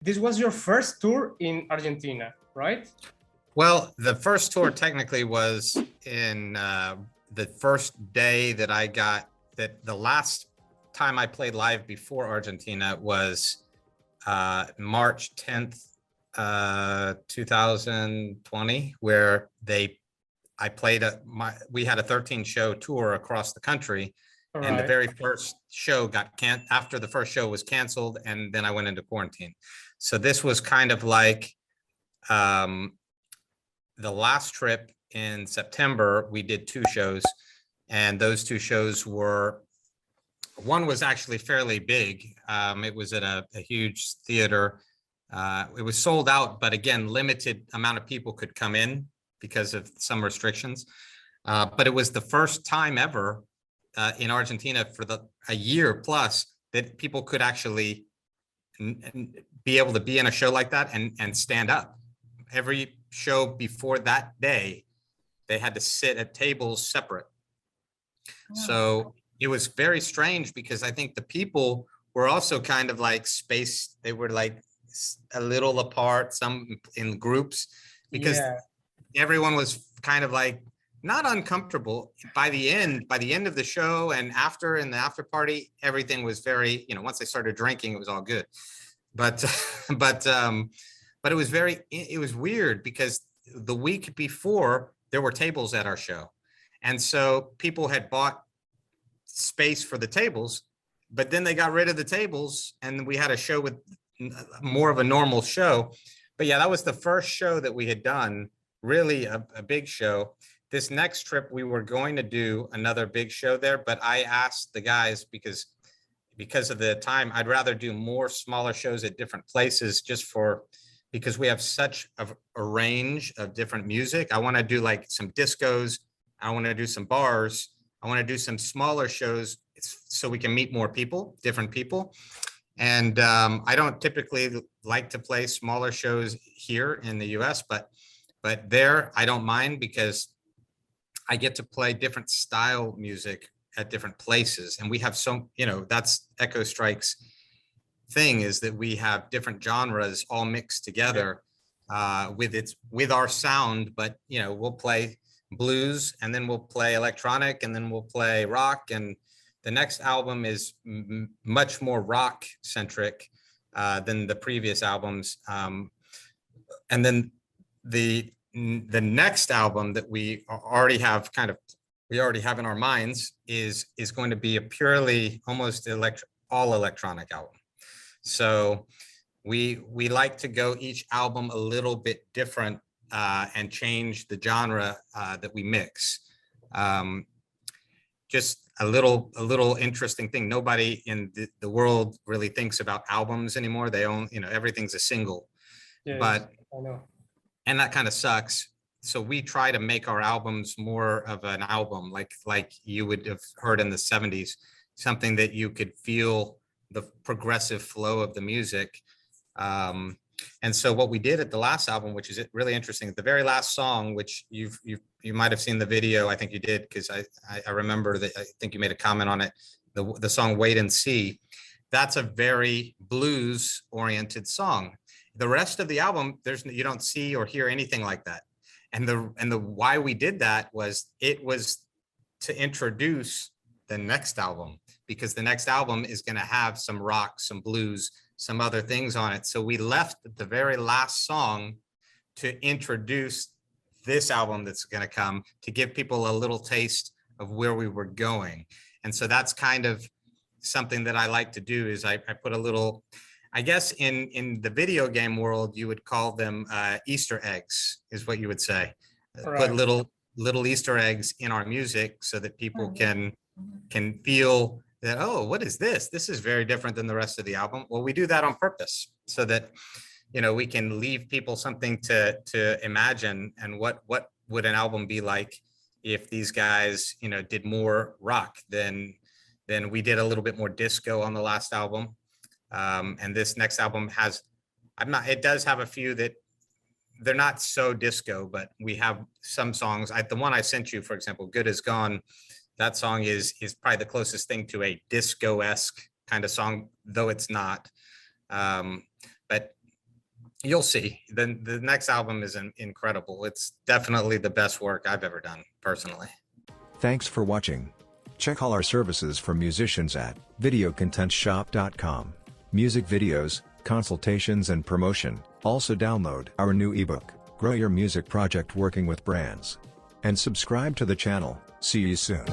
This was your first tour in Argentina, right? Well, the first tour technically was in the first day that I got that. The last time I played live before Argentina was March 10th, 2020, where I played we had a 13 show tour across the country. All And the right. very first show after the first show was canceled, and then I went into quarantine. So this was kind of like the last trip in September. We did 2 shows, and those 2 shows were, one was actually fairly big. It was at a huge theater. It was sold out, but again, limited amount of people could come in because of some restrictions. But it was the first time ever in Argentina for a year plus that people could actually be able to be in a show like that and stand up. Every show before that day, they had to sit at tables separate. So it was very strange because I think the people were also kind of like spaced. They were like a little apart, some in groups, because everyone was kind of like not uncomfortable. By the end of the show and after in the after party, everything was very, once they started drinking, it was all good. But it was weird because the week before there were tables at our show. And so people had bought space for the tables, but then they got rid of the tables and we had a show with more of a normal show. But yeah, that was the first show that we had done, really a big show. This next trip, we were going to do another big show there, but I asked the guys because of the time, I'd rather do more smaller shows at different places because we have such a range of different music. I want to do like some discos. I want to do some bars. I want to do some smaller shows so we can meet more people, different people. And I don't typically like to play smaller shows here in the US, but there I don't mind because I get to play different style music at different places. And we have that's Echo Strike's thing, is that we have different genres all mixed together with our sound. But we'll play blues, and then we'll play electronic, and then we'll play rock. And the next album is much more rock centric than the previous albums. And then the next album that we already have in our minds is going to be a purely almost all electronic album. So we like to go each album a little bit different and change the genre that we mix. Just a little interesting thing. Nobody in the world really thinks about albums anymore. They own, everything's a single. But I know. And that kind of sucks. So we try to make our albums more of an album, like you would have heard in the 70s, something that you could feel the progressive flow of the music. And so what we did at the last album, which is really interesting, the very last song, which you might have seen the video, I think you did, because I remember that, I think you made a comment on it, the song Wait and See. That's a very blues oriented song. The rest of the album, you don't see or hear anything like that. And the why we did that was to introduce the next album, because the next album is going to have some rock, some blues, some other things on it. So we left the very last song to introduce this album that's going to come, to give people a little taste of where we were going. And so that's kind of something that I like to do, is I put a little, I guess in the video game world, you would call them Easter eggs, is what you would say. Right. Put little Easter eggs in our music so that people can feel that, oh, what is this? This is very different than the rest of the album. Well, we do that on purpose so that, we can leave people something to imagine. And what would an album be like if these guys, did more rock than we did, a little bit more disco on the last album. And this next album it does have a few that they're not so disco, but we have some songs. The one I sent you, for example, Good Is Gone, that song is probably the closest thing to a disco-esque kind of song, though it's not. But you'll see. The next album is incredible. It's definitely the best work I've ever done personally. Thanks for watching. Check all our services for musicians at videocontentshop.com. Music videos, consultations and promotion. Also download our new ebook, Grow Your Music Project Working with Brands. And subscribe to the channel. See you soon.